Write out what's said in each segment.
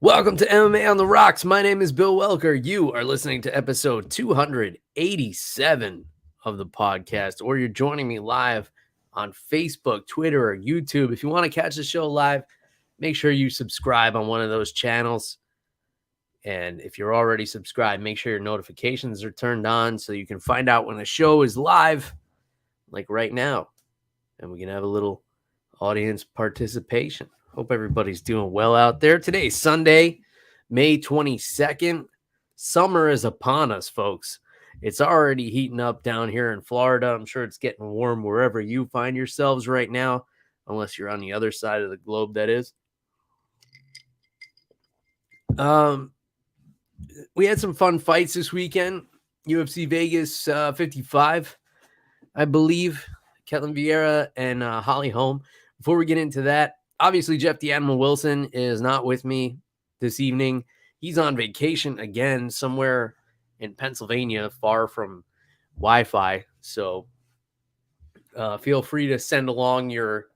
Welcome to MMA on the Rocks. My name is Bill Welker. You are listening to episode 287 of the podcast, or you're joining me live on Facebook, Twitter, or YouTube. If you want to catch the show live, make sure you subscribe on one of those channels. And if you're already subscribed, make sure your notifications are turned on so you can find out when the show is live, like right now. And we can have a little audience participation. Hope everybody's doing well out there. Today's Sunday, May 22nd. Summer is upon us, folks. It's already heating up down here in Florida. I'm sure it's getting warm wherever you find yourselves right now, unless you're on the other side of the globe, that is. We had some fun fights this weekend. UFC Vegas 55, I believe. Ketlen Vieira and Holm. Before we get into that, obviously, Jeff the Animal Wilson is not with me this evening. He's on vacation again somewhere in Pennsylvania, far from Wi-Fi. So feel free to send along your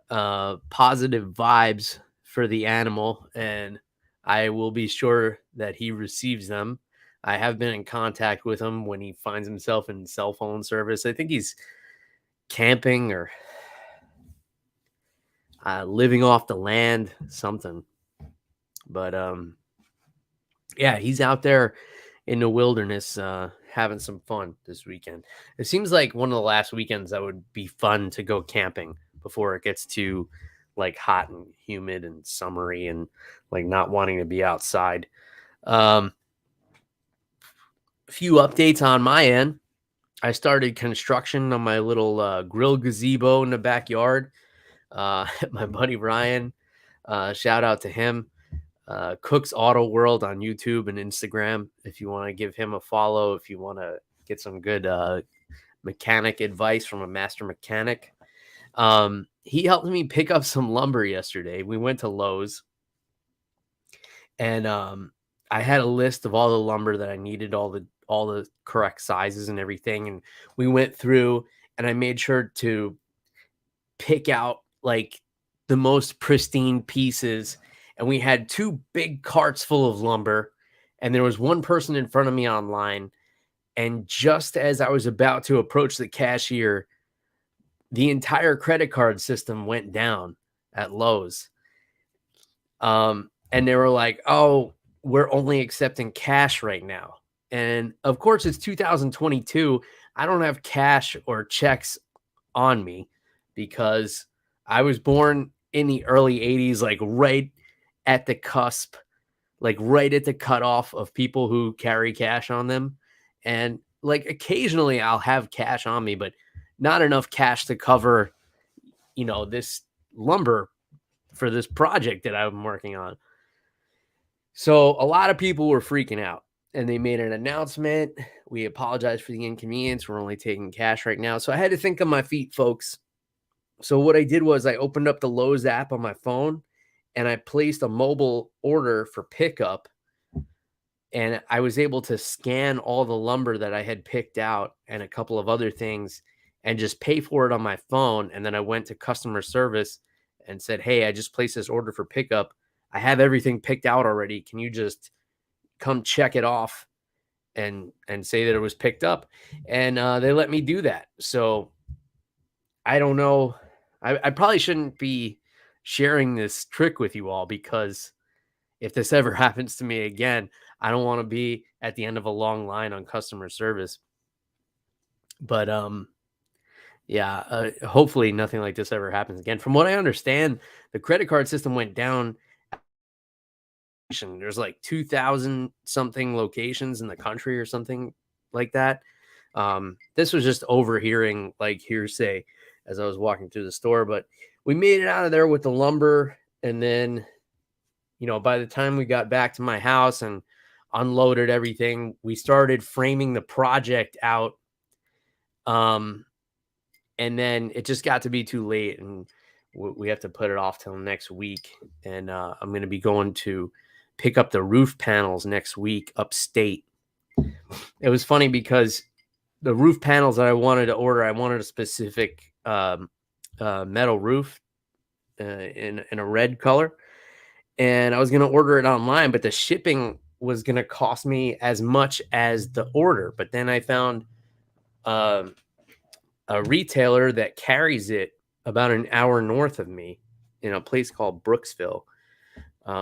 positive vibes for the animal, and I will be sure that he receives them. I have been in contact with him when he finds himself in cell phone service. I think he's camping or living off the land, something. But yeah, he's out there in the wilderness having some fun this weekend. It seems like one of the last weekends that would be fun to go camping before it gets too like hot and humid and summery and like not wanting to be outside. A few updates on my end. I started construction on my little grill gazebo in the backyard. My buddy Ryan, shout out to him. Cook's Auto World on YouTube and Instagram. If you want to give him a follow, if you want to get some good mechanic advice from a master mechanic. He helped me pick up some lumber yesterday. We went to Lowe's, and I had a list of all the lumber that I needed, all the correct sizes and everything. And we went through, and I made sure to pick out like the most pristine pieces. And we had two big carts full of lumber, and there was one person in front of me online. And just as I was about to approach the cashier, the entire credit card system went down at Lowe's. And they were like, "Oh, we're only accepting cash right now." And of course, it's 2022. I don't have cash or checks on me because I was born in the early 80s, like right at the cusp, like right at the cutoff of people who carry cash on them. And like occasionally I'll have cash on me, but not enough cash to cover, this lumber for this project that I'm working on. So a lot of people were freaking out, and they made an announcement. We apologize for the inconvenience. We're only taking cash right now. So I had to think on my feet, folks. So what I did was I opened up the Lowe's app on my phone, and I placed a mobile order for pickup. And I was able to scan all the lumber that I had picked out and a couple of other things and just pay for it on my phone. And then I went to customer service and said, "Hey, I just placed this order for pickup. I have everything picked out already. Can you just come check it off and say that it was picked up?" And they let me do that. So I don't know. I probably shouldn't be sharing this trick with you all, because if this ever happens to me again, I don't want to be at the end of a long line on customer service. But hopefully nothing like this ever happens again. From what I understand, the credit card system went down. There's like 2,000 something locations in the country or something like that. This was just overhearing like hearsay as I was walking through the store, but we made it out of there with the lumber. And then, by the time we got back to my house and unloaded everything, we started framing the project out. And then it just got to be too late, and we have to put it off till next week. And I'm going to be going to pick up the roof panels next week upstate. It was funny because the roof panels that I wanted to order, I wanted a specific metal roof in a red color. and I was going to order it online, but the shipping was going to cost me as much as the order. But then I found um, a retailer that carries it about an hour north of me in a place called Brooksville,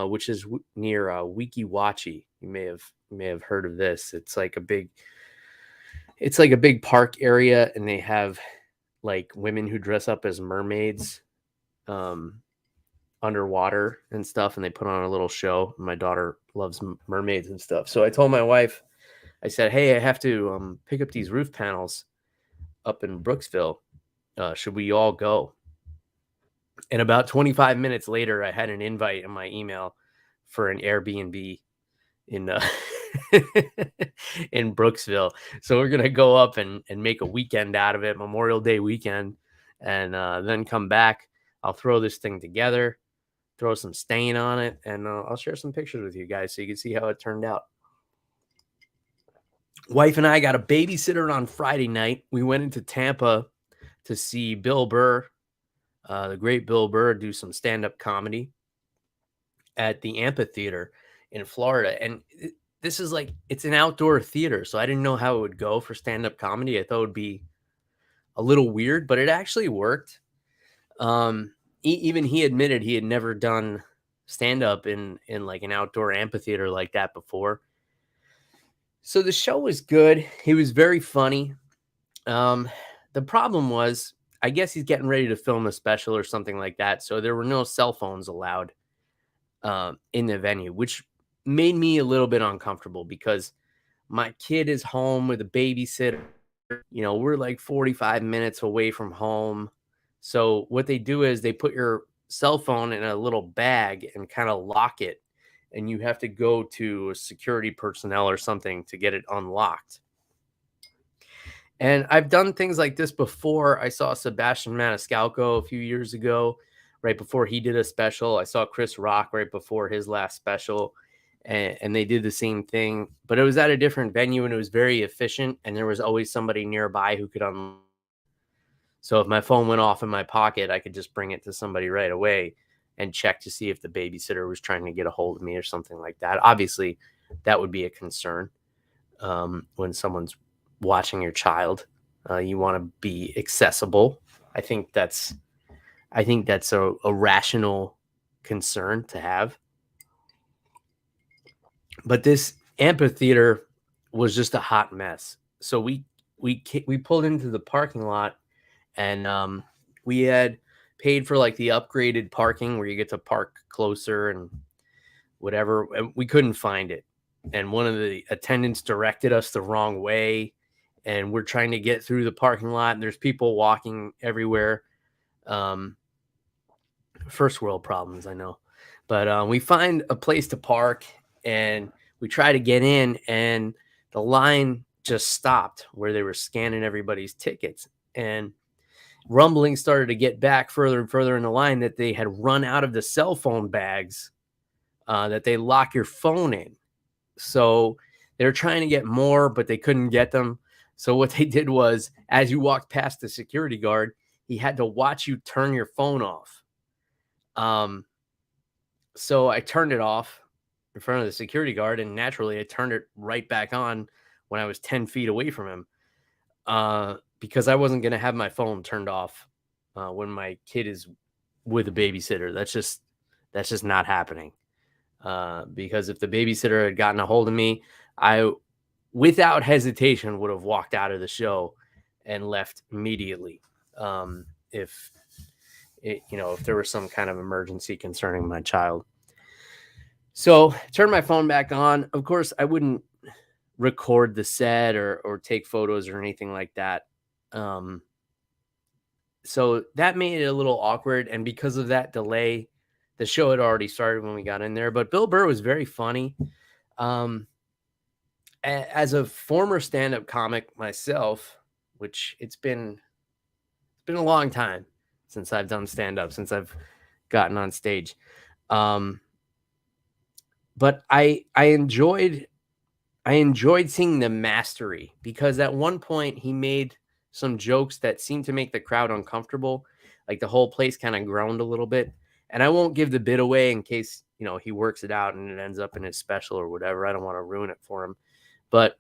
which is near Weeki Wachee. You may have heard of this. It's like a big park area, and they have like women who dress up as mermaids underwater and stuff, and they put on a little show. My daughter loves mermaids and stuff. So I told my wife, I said, hey, I have to pick up these roof panels up in Brooksville. Should we all go? And about 25 minutes later, I had an invite in my email for an Airbnb in in Brooksville. So we're gonna go up and make a weekend out of it, Memorial Day weekend, and then come back. I'll throw this thing together, throw some stain on it, and I'll share some pictures with you guys so you can see how it turned out. Wife and I got a babysitter on Friday night. We went into Tampa to see Bill Burr, the great Bill Burr, do some stand-up comedy at the amphitheater in Florida. And this is like, it's an outdoor theater, so I didn't know how it would go for stand-up comedy. I thought it would be a little weird, but it actually worked. Even he admitted he had never done stand-up in like an outdoor amphitheater like that before. So the show was good. He was very funny. The problem was, I guess he's getting ready to film a special or something like that. So there were no cell phones allowed in the venue, which made me a little bit uncomfortable because my kid is home with a babysitter. You know, we're like 45 minutes away from home. So what they do is they put your cell phone in a little bag and kind of lock it. And you have to go to a security personnel or something to get it unlocked. And I've done things like this before. I saw Sebastian Maniscalco a few years ago, right before he did a special. I saw Chris Rock right before his last special, and they did the same thing. But it was at a different venue, and it was very efficient, and there was always somebody nearby who could unlock. So if my phone went off in my pocket, I could just bring it to somebody right away and check to see if the babysitter was trying to get a hold of me or something like that. Obviously, that would be a concern when someone's watching your child. You want to be accessible. I think that's a rational concern to have. But this amphitheater was just a hot mess. So we pulled into the parking lot, and we had paid for like the upgraded parking where you get to park closer and whatever. And we couldn't find it. And one of the attendants directed us the wrong way. And we're trying to get through the parking lot, and there's people walking everywhere. First world problems, I know. But we find a place to park, and we try to get in, and the line just stopped where they were scanning everybody's tickets. And rumbling started to get back further and further in the line that they had run out of the cell phone bags that they lock your phone in. So they were trying to get more, but they couldn't get them. So what they did was, as you walked past the security guard, he had to watch you turn your phone off. So I turned it off in front of the security guard, and naturally I turned it right back on when I was 10 feet away from him. Because I wasn't going to have my phone turned off when my kid is with a babysitter. That's just not happening. Because if the babysitter had gotten a hold of me, I, without hesitation, would have walked out of the show and left immediately. If there was some kind of emergency concerning my child. So turn my phone back on. Of course, I wouldn't record the set or take photos or anything like that. So that made it a little awkward. And because of that delay, the show had already started when we got in there. But Bill Burr was very funny. As a former stand-up comic myself, which it's been a long time since I've done stand-up, since I've gotten on stage. But I enjoyed seeing the mastery, because at one point he made some jokes that seemed to make the crowd uncomfortable. Like the whole place kind of groaned a little bit. And I won't give the bit away in case, he works it out and it ends up in his special or whatever. I don't want to ruin it for him. But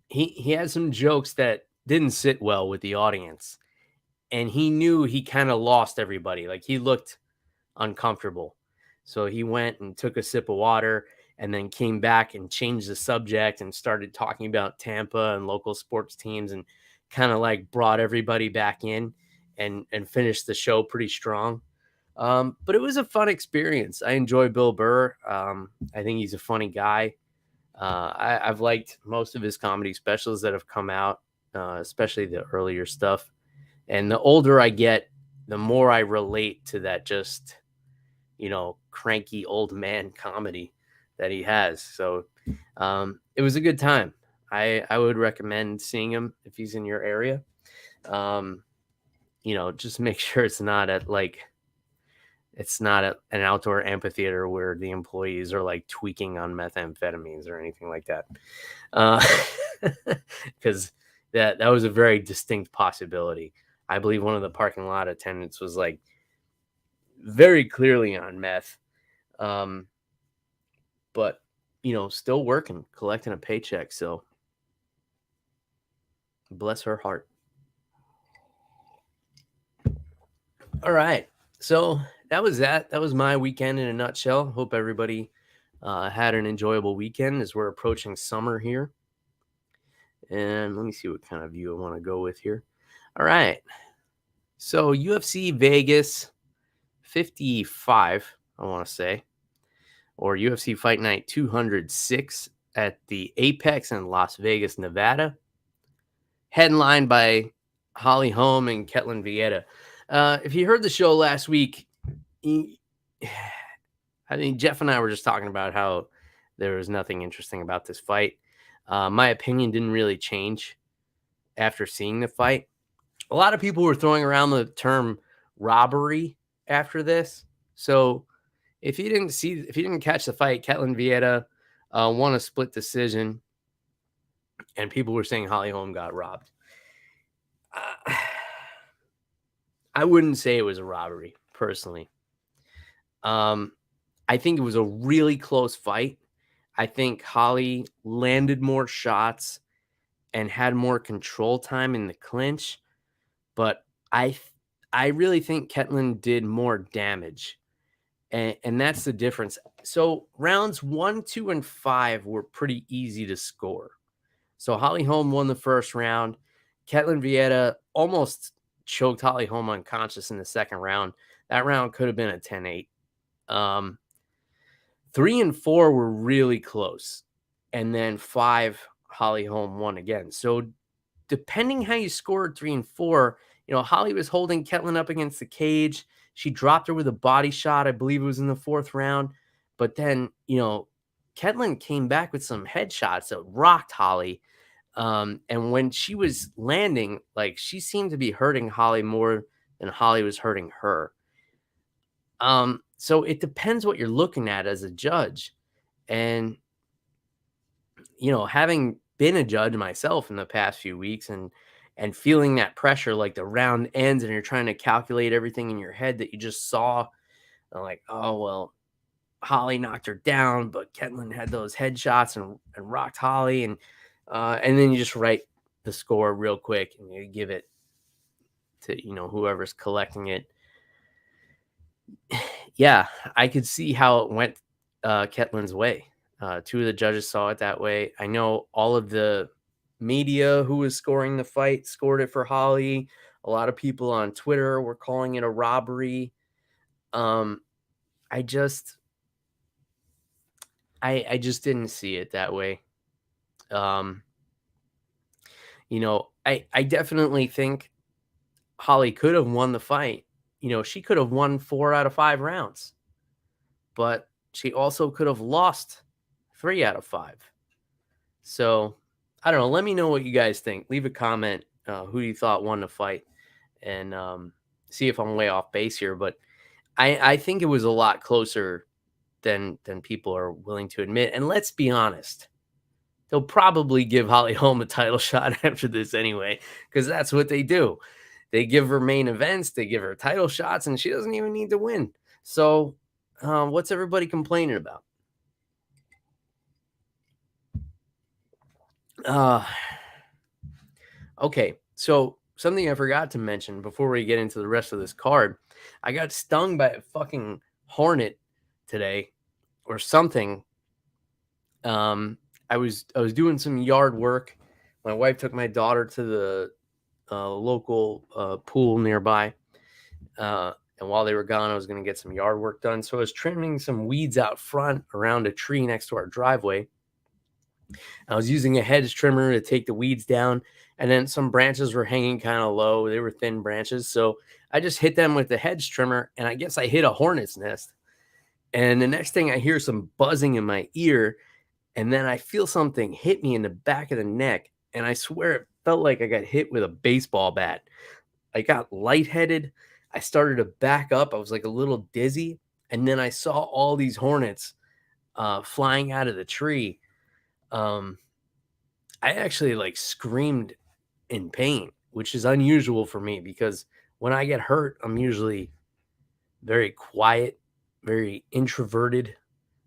he had some jokes that didn't sit well with the audience. And he knew he kind of lost everybody. Like, he looked uncomfortable. So he went and took a sip of water and then came back and changed the subject and started talking about Tampa and local sports teams and kind of like brought everybody back in and finished the show pretty strong. But it was a fun experience. I enjoy Bill Burr. I think he's a funny guy. I've liked most of his comedy specials that have come out, especially the earlier stuff. And the older I get, the more I relate to that just, cranky old man comedy that he has. So it was a good time. I would recommend seeing him if he's in your area. Just make sure it's not at an outdoor amphitheater where the employees are like tweaking on methamphetamines or anything like that. Because that was a very distinct possibility. I believe one of the parking lot attendants was like very clearly on meth. But still working, collecting a paycheck. So bless her heart. All right. So that was that. That was my weekend in a nutshell. Hope everybody had an enjoyable weekend as we're approaching summer here. And let me see what kind of view I want to go with here. All right. So UFC Vegas 55, I want to say, or UFC Fight Night 206 at the Apex in Las Vegas, Nevada. Headlined by Holm and Ketlen Vieira. If you heard the show last week, Jeff and I were just talking about how there was nothing interesting about this fight. My opinion didn't really change after seeing the fight. A lot of people were throwing around the term robbery after this. So if you didn't catch the fight, Ketlen Vieira won a split decision, and people were saying Holm got robbed. I wouldn't say it was a robbery, personally. I think it was a really close fight. I think Holly landed more shots and had more control time in the clinch, but I really think Ketlen did more damage, and that's the difference. So rounds 1, 2, and 5 were pretty easy to score. So Holm won the first round. Ketlen Vieira almost choked Holm unconscious in the second round. That round could have been a 10-8. 3 and 4 were really close. And then 5, Holm won again. So depending how you scored 3 and 4, Holly was holding Ketlen up against the cage. She dropped her with a body shot. I believe it was in the 4th round. But then, Ketlen came back with some headshots that rocked Holly. And when she was landing, like, she seemed to be hurting Holly more than Holly was hurting her. So it depends what you're looking at as a judge. And, having been a judge myself in the past few weeks and feeling that pressure, like the round ends and you're trying to calculate everything in your head that you just saw, like, oh, well, Holly knocked her down, but Ketlen had those headshots and rocked Holly. And then you just write the score real quick and you give it to, whoever's collecting it. Yeah, I could see how it went Ketlen's way. 2 of the judges saw it that way. I know all of the media who was scoring the fight scored it for Holly. A lot of people on Twitter were calling it a robbery. I just didn't see it that way. I definitely think Holly could have won the fight. She could have won 4 out of 5 rounds, but she also could have lost 3 out of 5. So I don't know. Let me know what you guys think. Leave a comment who you thought won the fight, and see if I'm way off base here. But I think it was a lot closer than people are willing to admit. And let's be honest, they'll probably give Holm a title shot after this anyway, because that's what they do. They give her main events, they give her title shots, and she doesn't even need to win. So What's everybody complaining about? Okay, so something I forgot to mention before we get into the rest of this card, I got stung by a fucking hornet today or something. I was doing some yard work. My wife took my daughter to the local pool nearby. And while they were gone, I was going to get some yard work done. So I was trimming some weeds out front around a tree next to our driveway. I was using a hedge trimmer to take the weeds down, and then some branches were hanging kind of low. They were thin branches. So I just hit them with the hedge trimmer, and I guess I hit a hornet's nest. And the next thing I hear some buzzing in my ear, and then I feel something hit me in the back of the neck. And I swear it felt like I got hit with a baseball bat. I got lightheaded. I started to back up. I was like a little dizzy. And then I saw all these hornets flying out of the tree. I actually like screamed in pain, which is unusual for me because when I get hurt, I'm usually very quiet, very introverted.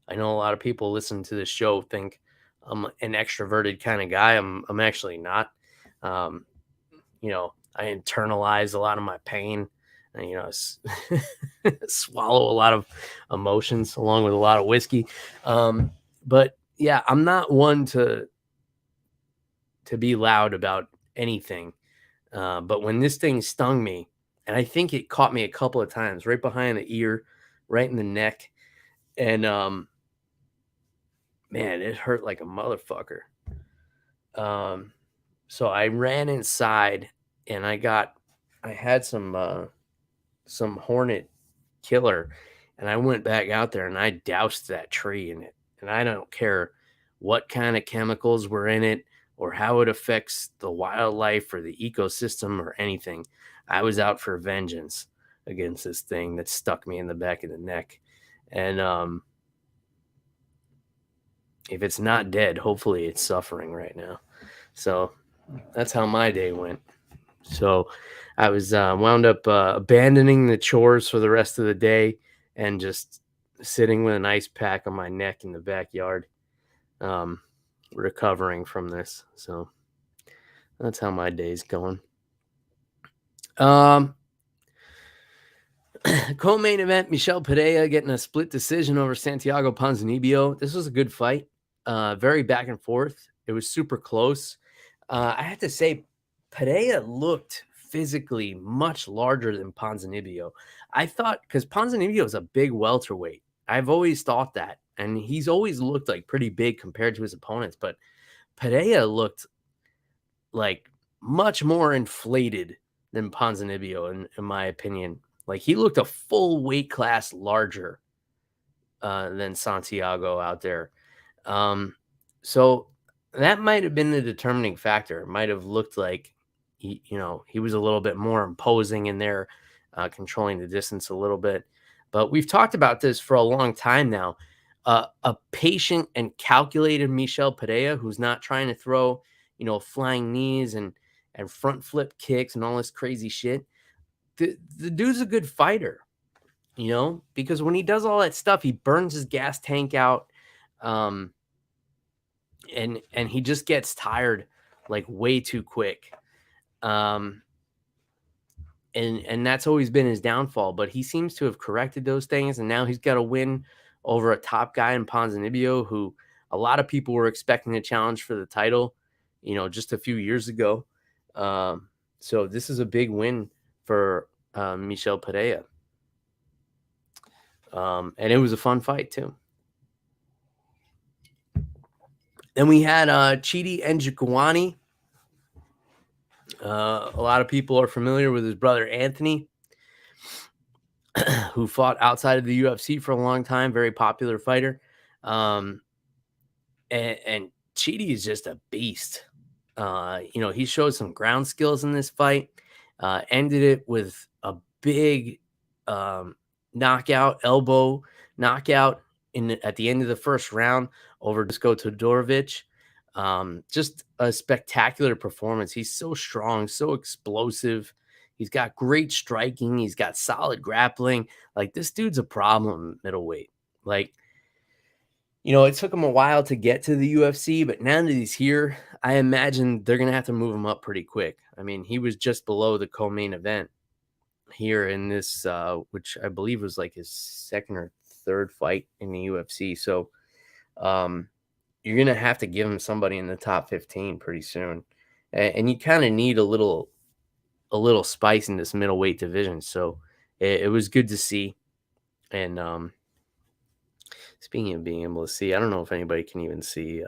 I know a lot of people listen to this show think I'm an extroverted kind of guy. I'm actually not. Um, I internalize a lot of my pain and, swallow a lot of emotions along with a lot of whiskey. But yeah, I'm not one to be loud about anything. But when this thing stung me, and I think it caught me a couple of times right behind the ear, right in the neck. And man, it hurt like a motherfucker. So I ran inside and I had some hornet killer, and I went back out there and I doused that tree in it. And I don't care what kind of chemicals were in it or how it affects the wildlife or the ecosystem or anything. I was out for vengeance against this thing that stuck me in the back of the neck. And if it's not dead, hopefully it's suffering right now. So that's how my day went. So I was wound up abandoning the chores for the rest of the day and just sitting with an ice pack on my neck in the backyard, recovering from this. So that's how my day's going. Co-main event, Michel Pereira getting a split decision over Santiago Ponzinibbio. This was a good fight. Very back and forth. It was super close. I have to say, Pereira looked physically much larger than Ponzinibbio. I thought, because Ponzinibbio is a big welterweight. I've always thought that. And he's always looked like pretty big compared to his opponents. But Pereira looked like much more inflated than Ponzinibbio, in my opinion. Like he looked a full weight class larger than Santiago out there. So that might have been the determining factor. It might have looked like he was a little bit more imposing in there, controlling the distance a little bit. But we've talked about this for a long time now. A patient and calculated Michel Pereira, who's not trying to throw, flying knees and front flip kicks and all this crazy shit. The dude's a good fighter, because when he does all that stuff, he burns his gas tank out. And he just gets tired like way too quick. And that's always been his downfall, but he seems to have corrected those things. And now he's got a win over a top guy in Ponzinibbio, who a lot of people were expecting to challenge for the title, just a few years ago. So this is a big win for Michel Pereira. And it was a fun fight too. Then we had Chidi Njokuani. A lot of people are familiar with his brother Anthony, who fought outside of the UFC for a long time. Very popular fighter. And Chidi is just a beast. He showed some ground skills in this fight. Ended it with a big knockout, elbow knockout at the end of the first round over Dusko Todorovic. Just a spectacular performance. He's so strong, so explosive. He's got great striking. He's got solid grappling. Like, this dude's a problem middleweight. Like, it took him a while to get to the UFC, but now that he's here, I imagine they're going to have to move him up pretty quick. I mean, he was just below the co-main event here in this, which I believe was like his second or third fight in the UFC. So you're going to have to give him somebody in the top 15 pretty soon. And you kind of need a little spice in this middleweight division. So it was good to see. And speaking of being able to see, I don't know if anybody can even see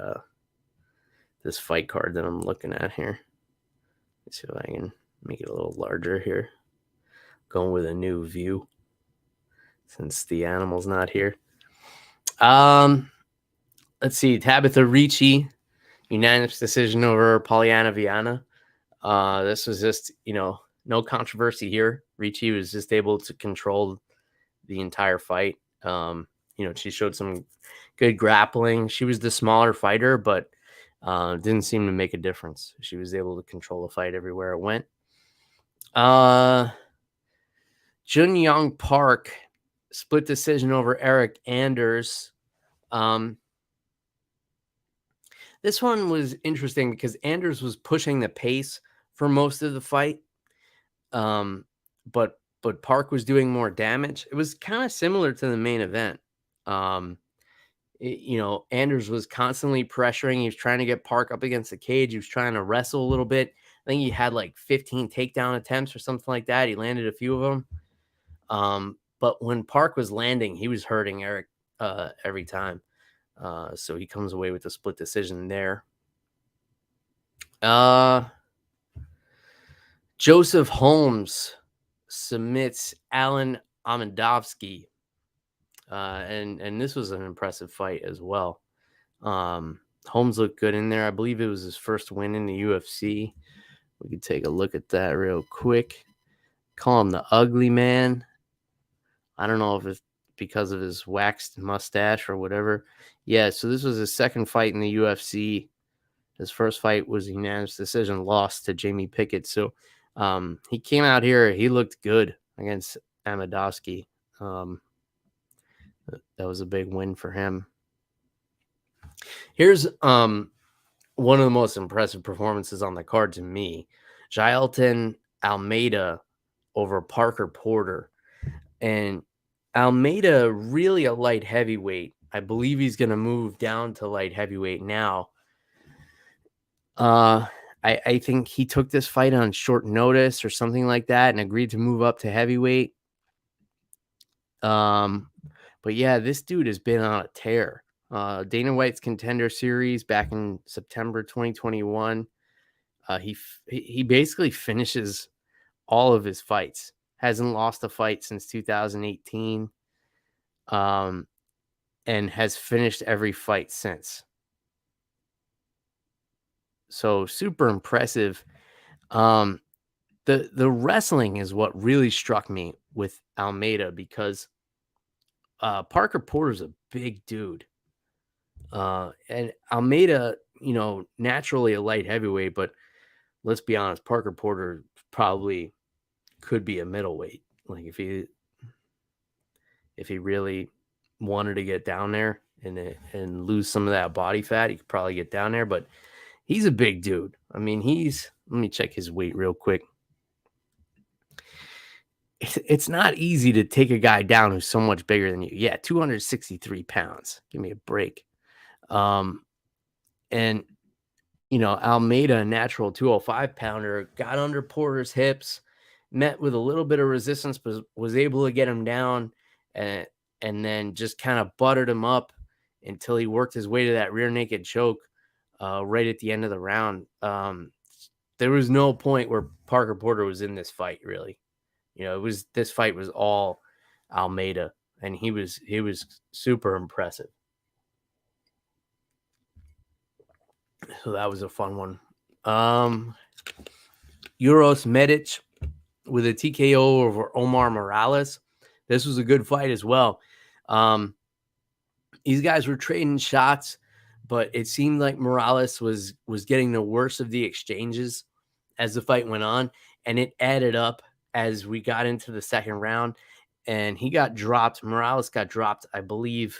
this fight card that I'm looking at here. Let's see if I can make it a little larger here. Going with a new view since the animal's not here. Let's see. Tabatha Ricci, unanimous decision over Polyana Viana. This was just, no controversy here. Ricci was just able to control the entire fight. She showed some good grappling. She was the smaller fighter, but didn't seem to make a difference. She was able to control the fight everywhere it went. Jun Young Park, split decision over Eric Anders. This one was interesting because Anders was pushing the pace for most of the fight. But Park was doing more damage. It was kind of similar to the main event. Anders was constantly pressuring. He was trying to get Park up against the cage. He was trying to wrestle a little bit. I think he had like 15 takedown attempts or something like that. He landed a few of them. But when Park was landing, he was hurting Eric every time. So he comes away with a split decision there. Joseph Holmes submits Alen Amedovski. And this was an impressive fight as well. Holmes looked good in there. I believe it was his first win in the UFC. We could take a look at that real quick. Call him the ugly man. I don't know if it's because of his waxed mustache or whatever. Yeah, so this was his second fight in the UFC. His first fight was a unanimous decision loss to Jamie Pickett. So he came out here. He looked good against Amedovski. That was a big win for him. Here's one of the most impressive performances on the card to me. Jailton Almeida over Parker Porter. And Almeida, really a light heavyweight. I believe he's going to move down to light heavyweight now. I think he took this fight on short notice or something like that and agreed to move up to heavyweight. But yeah, this dude has been on a tear. Dana White's Contender Series back in September 2021. He basically finishes all of his fights. Hasn't lost a fight since 2018. And has finished every fight since. So super impressive. The wrestling is what really struck me with Almeida because Parker Porter's a big dude. And Almeida, naturally a light heavyweight, but let's be honest, Parker Porter probably could be a middleweight. Like if he really wanted to get down there and lose some of that body fat, he could probably get down there, but he's a big dude. I mean, let me check his weight real quick. It's not easy to take a guy down who's so much bigger than you. Yeah, 263 pounds. Give me a break. And Almeida, a natural 205 pounder, got under Porter's hips, met with a little bit of resistance, but was able to get him down and then just kind of buttered him up until he worked his way to that rear naked choke right at the end of the round. There was no point where Parker Porter was in this fight, really. This fight was all Almeida, and he was super impressive. So that was a fun one. Uros Medic with a TKO over Omar Morales. This was a good fight as well. These guys were trading shots, but it seemed like Morales was getting the worst of the exchanges as the fight went on, and it added up as we got into the second round, and he got dropped. Morales got dropped, I believe,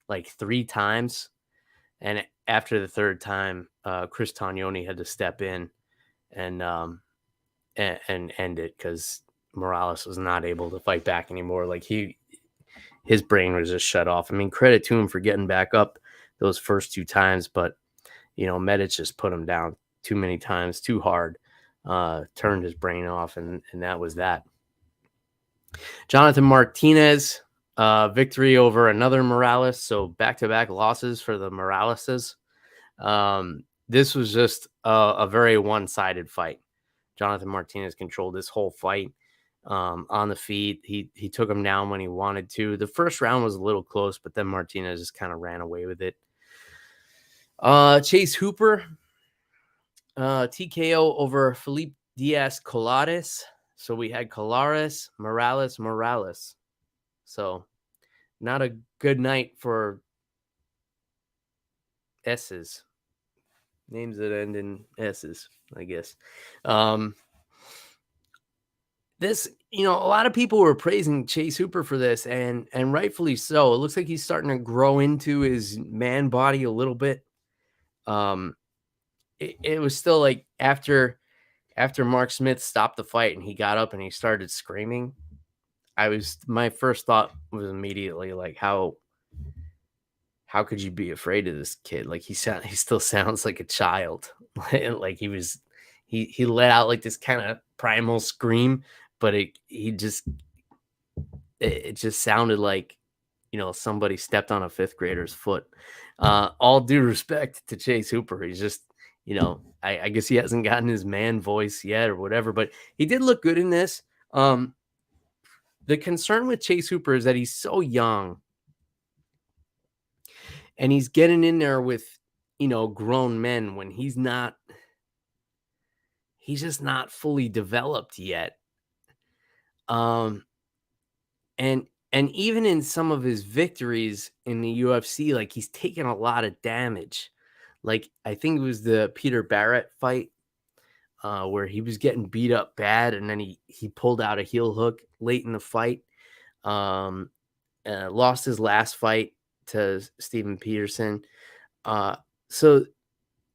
like 3 times. And after the third time, Chris Tognoni had to step in and end it because Morales was not able to fight back anymore. Like his brain was just shut off. I mean, credit to him for getting back up those first 2 times, but Medic just put him down too many times, too hard, turned his brain off, and that was that. Jonathan Martinez, victory over another Morales, so back-to-back losses for the Moraleses. This was just a very one-sided fight. Jonathan Martinez controlled this whole fight on the feet. He took him down when he wanted to. The first round was a little close, but then Martinez just kind of ran away with it. Chase Hooper, TKO over Felipe Diaz Colares. So we had Colares, Morales. So not a good night for S's. Names that end in S's, I guess. This, a lot of people were praising Chase Hooper for this, and rightfully so. It looks like he's starting to grow into his man body a little bit. It was still like after Mark Smith stopped the fight and he got up and he started screaming, my first thought was immediately like, how could you be afraid of this kid? Like he still sounds like a child. Like he let out like this kind of primal scream, but it just sounded like, somebody stepped on a 5th grader's foot. All due respect to Chase Hooper. He's just, I guess he hasn't gotten his man voice yet or whatever, but he did look good in this. The concern with Chase Hooper is that he's so young and he's getting in there with, grown men when he's just not fully developed yet. And even in some of his victories in the UFC, like he's taken a lot of damage. Like I think it was the Peter Barrett fight where he was getting beat up bad, and then he pulled out a heel hook late in the fight. Lost his last fight to Steven Peterson. So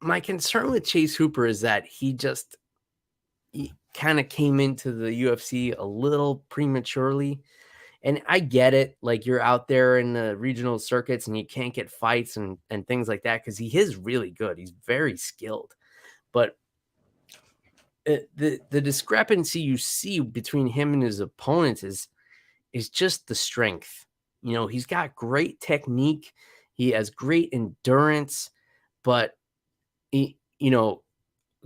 my concern with Chase Hooper is that he kind of came into the UFC a little prematurely. And I get it. Like you're out there in the regional circuits and you can't get fights and things like that, because he is really good. He's very skilled. But the discrepancy you see between him and his opponents is just the strength. He's got great technique. He has great endurance, but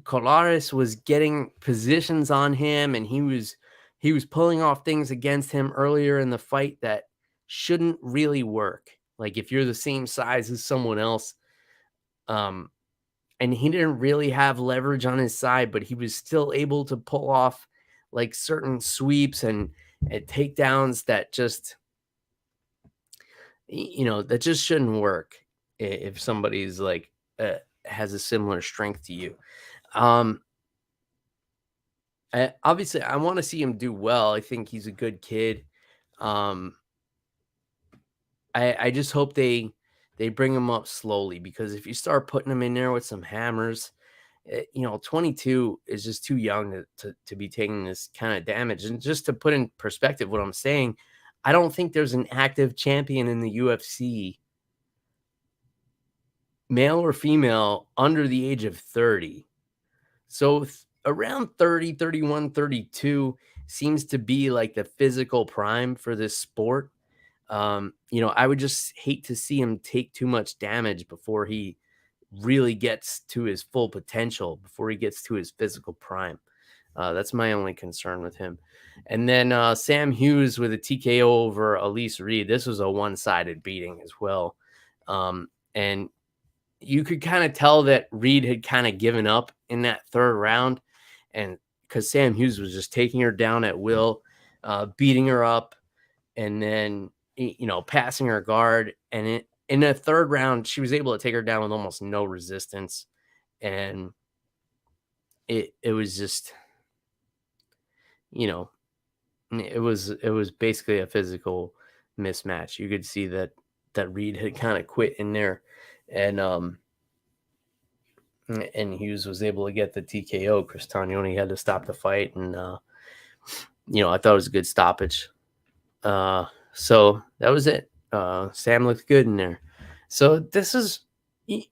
Colares was getting positions on him, and he was pulling off things against him earlier in the fight that shouldn't really work. Like if you're the same size as someone else, and he didn't really have leverage on his side, but he was still able to pull off like certain sweeps and takedowns that just, that just shouldn't work if somebody's like has a similar strength to you. Obviously, I want to see him do well. I think he's a good kid. I just hope they bring him up slowly, because if you start putting him in there with some hammers, 22 is just too young to be taking this kind of damage. And just to put in perspective what I'm saying, I don't think there's an active champion in the UFC, male or female, under the age of 30. So around 30, 31, 32 seems to be like the physical prime for this sport. I would just hate to see him take too much damage before he really gets to his full potential, before he gets to his physical prime. That's my only concern with him. And then Sam Hughes with a TKO over Elise Reed. This was a one-sided beating as well. And you could kind of tell that Reed had kind of given up in that third round, and because Sam Hughes was just taking her down at will, beating her up, and then passing her guard. And in the third round, she was able to take her down with almost no resistance, and it was just, you know, it was basically a physical mismatch. You could see that Reed had kind of quit in there, and Hughes was able to get the TKO. Cristagnoni had to stop the fight, and I thought it was a good stoppage. So that was it. Sam looked good in there. So this is,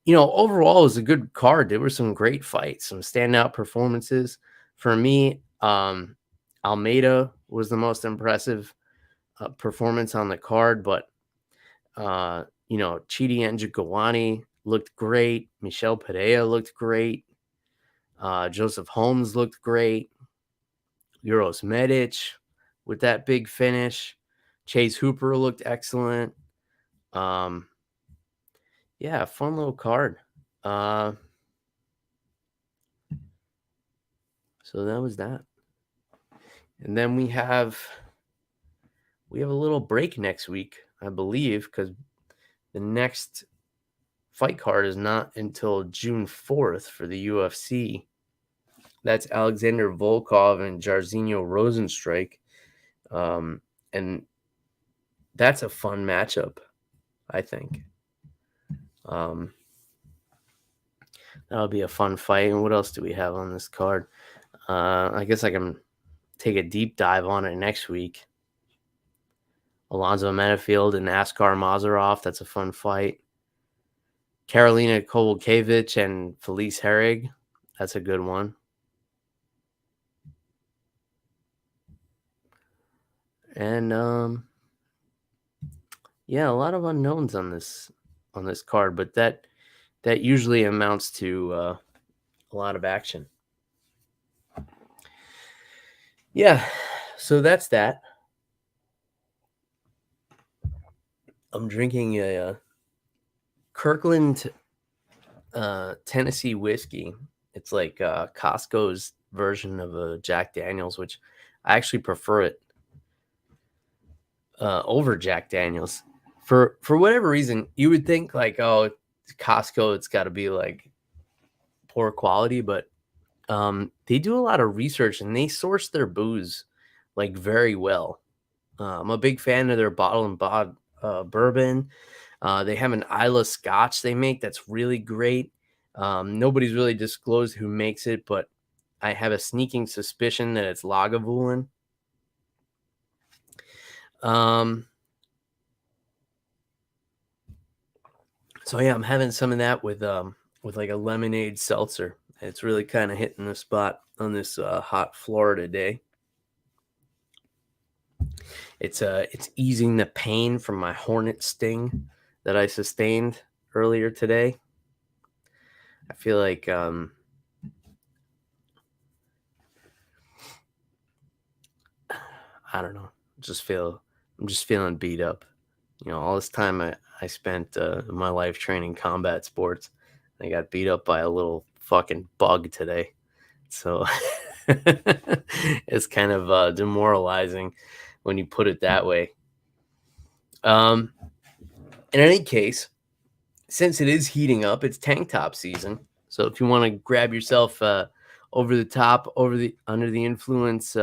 overall it was a good card. There were some great fights, some standout performances. For me, Almeida was the most impressive performance on the card, but Chidi Njokuani looked great. Michel Pereira looked great. Joseph Holmes looked great. Uros Medic with that big finish. Chase Hooper looked excellent. Yeah, fun little card. So that was that. And then we have a little break next week, I believe, because the next fight card is not until June 4th for the UFC. That's Alexander Volkov and Jairzinho Rosenstrike. And that's a fun matchup, I think. That'll be a fun fight. And what else do we have on this card? I guess I can take a deep dive on it next week. Alonzo Menafield and Askar Mazarov. That's a fun fight. Karolina Kowalkiewicz and Felice Herrig. That's a good one. And yeah, a lot of unknowns on this card, but that usually amounts to a lot of action. Yeah, so that's that. I'm drinking a Kirkland Tennessee whiskey. It's like Costco's version of a Jack Daniels, which I actually prefer it over Jack Daniels. For whatever reason, you would think like, oh, Costco, it's got to be like poor quality, but they do a lot of research and they source their booze like very well. I'm a big fan of their bottle and bod bourbon. They have an Isla Scotch they make that's really great. Nobody's really disclosed who makes it, but I have a sneaking suspicion that it's Lagavulin. So yeah, I'm having some of that with like a lemonade seltzer. It's really kind of hitting the spot on this hot Florida day. It's easing the pain from my hornet sting that I sustained earlier today. I feel like I don't know. I'm just feeling beat up. All this time I spent in my life training combat sports. I got beat up by a little fucking bug today. So it's kind of demoralizing when you put it that way. In any case, since it is heating up, it's tank top season. So if you want to grab yourself over the top, under the influence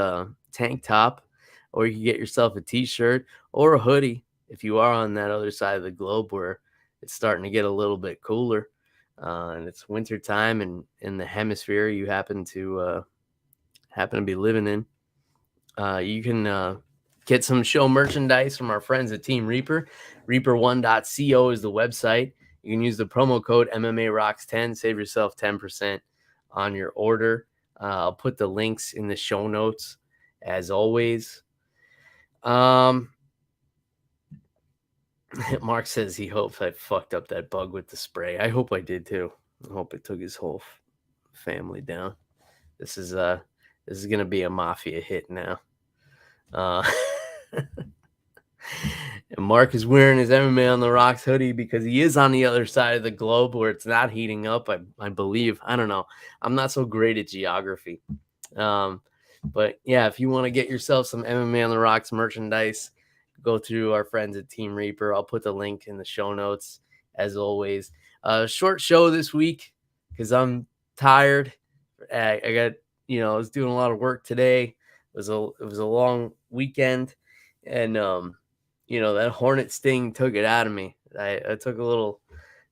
tank top, or you can get yourself a t-shirt or a hoodie if you are on that other side of the globe where it's starting to get a little bit cooler and it's winter time, and in the hemisphere you happen to be living in, you can get some show merchandise from our friends at Team Reaper. Reaper1.co is the website. You can use the promo code MMA Rocks 10, save yourself 10% on your order. I'll put the links in the show notes as always. Mark says he hopes I fucked up that bug with the spray. I hope I did too. I hope it took his whole family down. This is gonna be a mafia hit now. And Mark is wearing his MMA on the Rocks hoodie because he is on the other side of the globe where it's not heating up. I believe. I don't know. I'm not so great at geography. But yeah, if you want to get yourself some MMA on the Rocks merchandise, go through our friends at Team Reaper. I'll put the link in the show notes as always. Short show this week because I'm tired. I got, I was doing a lot of work today. was a long weekend, and that hornet sting took it out of me. I took a little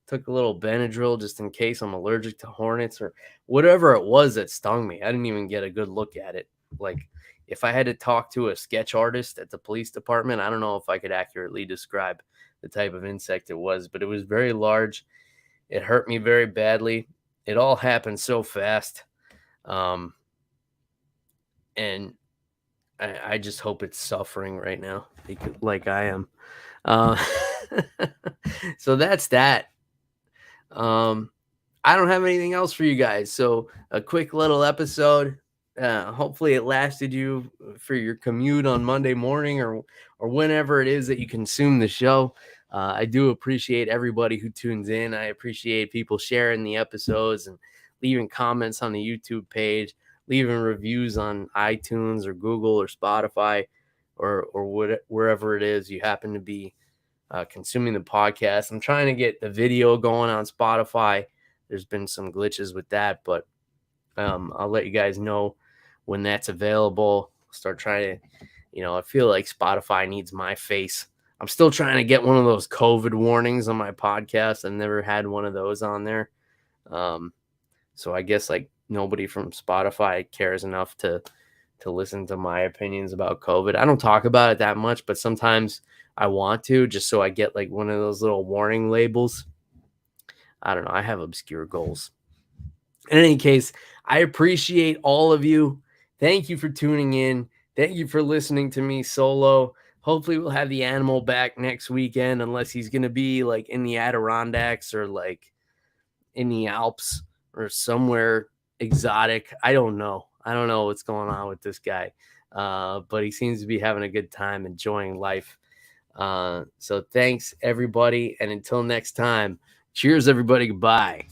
Benadryl just in case I'm allergic to hornets or whatever it was that stung me. I didn't even get a good look at it. Like, if I had to talk to a sketch artist at the police department, I don't know if I could accurately describe the type of insect it was, but it was very large. It hurt me very badly. It all happened so fast. Um, and I just hope it's suffering right now, like I am. Uh, so that's that. Um, I don't have anything else for you guys. So a quick little episode. Hopefully it lasted you for your commute on Monday morning or whenever it is that you consume the show. I do appreciate everybody who tunes in. I appreciate people sharing the episodes and leaving comments on the YouTube page, leaving reviews on iTunes or Google or Spotify or wherever it is you happen to be consuming the podcast. I'm trying to get the video going on Spotify. There's been some glitches with that, but I'll let you guys know when that's available. Start trying to, I feel like Spotify needs my face. I'm still trying to get one of those COVID warnings on my podcast. I've never had one of those on there. So I guess like nobody from Spotify cares enough to listen to my opinions about COVID. I don't talk about it that much, but sometimes I want to, just so I get like one of those little warning labels. I don't know. I have obscure goals. In any case, I appreciate all of you. Thank you for tuning in. Thank you for listening to me solo. Hopefully we'll have the animal back next weekend, unless he's going to be like in the Adirondacks or like in the Alps or somewhere exotic. I don't know. I don't know what's going on with this guy. But he seems to be having a good time, enjoying life. So thanks everybody. And until next time, cheers everybody. Goodbye.